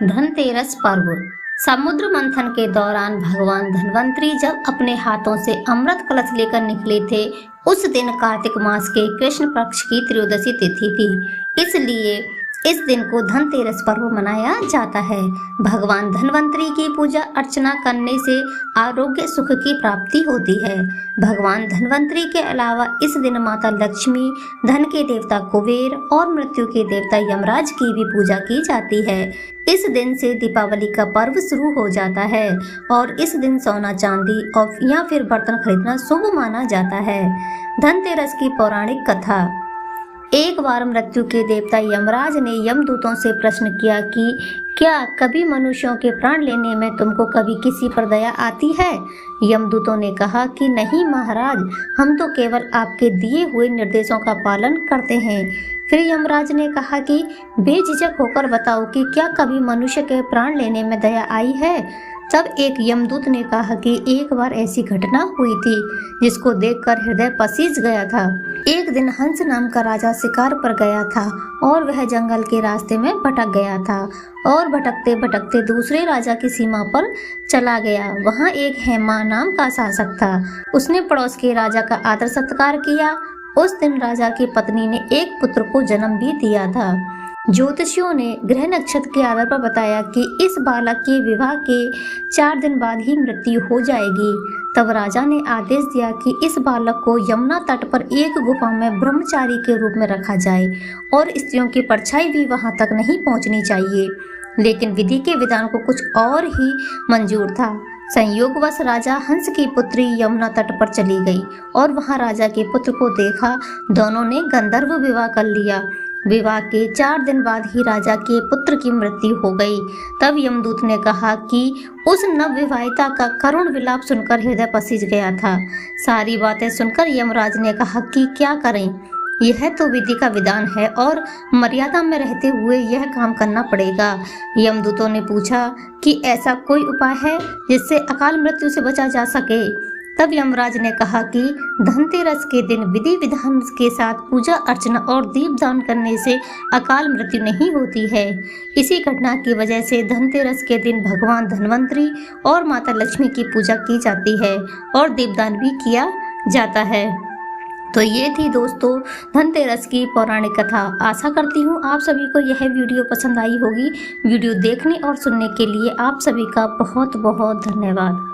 धनतेरस पर्व। समुद्र मंथन के दौरान भगवान धन्वंतरी जब अपने हाथों से अमृत कलश लेकर निकले थे, उस दिन कार्तिक मास के कृष्ण पक्ष की त्रयोदशी तिथि थी। इसलिए इस दिन को धनतेरस पर्व मनाया जाता है। भगवान धन्वंतरी की पूजा अर्चना करने से आरोग्य सुख की प्राप्ति होती है। भगवान धन्वंतरी के अलावा इस दिन माता लक्ष्मी, धन के देवता कुबेर और मृत्यु के देवता यमराज की भी पूजा की जाती है। इस दिन से दीपावली का पर्व शुरू हो जाता है और इस दिन सोना चांदी और या फिर बर्तन खरीदना शुभ माना जाता है। धनतेरस की पौराणिक कथा। एक बार मृत्यु के देवता यमराज ने यमदूतों से प्रश्न किया कि क्या कभी मनुष्यों के प्राण लेने में तुमको कभी किसी पर दया आती है? यमदूतों ने कहा कि नहीं महाराज, हम तो केवल आपके दिए हुए निर्देशों का पालन करते हैं। फिर यमराज ने कहा कि बेझिझक होकर बताओ कि क्या कभी मनुष्य के प्राण लेने में दया आई है? तब एक यमदूत ने कहा कि एक बार ऐसी घटना हुई थी जिसको देखकर हृदय पसीज गया था। एक दिन हंस नाम का राजा शिकार पर गया था और वह जंगल के रास्ते में भटक गया था और भटकते भटकते दूसरे राजा की सीमा पर चला गया। वहाँ एक हेमा नाम का शासक था। उसने पड़ोस के राजा का आदर सत्कार किया। उस दिन राजा की पत्नी ने एक पुत्र को जन्म भी दिया था। ज्योतिषियों ने ग्रह नक्षत्र के आधार पर बताया कि इस बालक के विवाह के 4 दिन बाद ही मृत्यु हो जाएगी। तब राजा ने आदेश दिया कि इस बालक को यमुना तट पर एक गुफा में ब्रह्मचारी के रूप में रखा जाए और स्त्रियों की परछाई भी वहां तक नहीं पहुंचनी चाहिए। लेकिन विधि के विधान को कुछ और ही मंजूर था। संयोगवश राजा हंस की पुत्री यमुना तट पर चली गई और वहां राजा के पुत्र को देखा। दोनों ने गंधर्व विवाह कर लिया। विवाह के 4 दिन बाद ही राजा के पुत्र की मृत्यु हो गई। तब यमदूत ने कहा कि उस नवविवाहिता का करुण विलाप सुनकर हृदय पसीज गया था। सारी बातें सुनकर यमराज ने कहा कि क्या करें, यह तो विधि का विधान है और मर्यादा में रहते हुए यह काम करना पड़ेगा। यमदूतों ने पूछा कि ऐसा कोई उपाय है जिससे अकाल मृत्यु से बचा जा सके? तब यमराज ने कहा कि धनतेरस के दिन विधि विधान के साथ पूजा अर्चना और दीपदान करने से अकाल मृत्यु नहीं होती है। इसी घटना की वजह से धनतेरस के दिन भगवान धन्वंतरी और माता लक्ष्मी की पूजा की जाती है और दीपदान भी किया जाता है। तो ये थी दोस्तों धनतेरस की पौराणिक कथा। आशा करती हूँ आप सभी को यह वीडियो पसंद आई होगी। वीडियो देखने और सुनने के लिए आप सभी का बहुत बहुत धन्यवाद।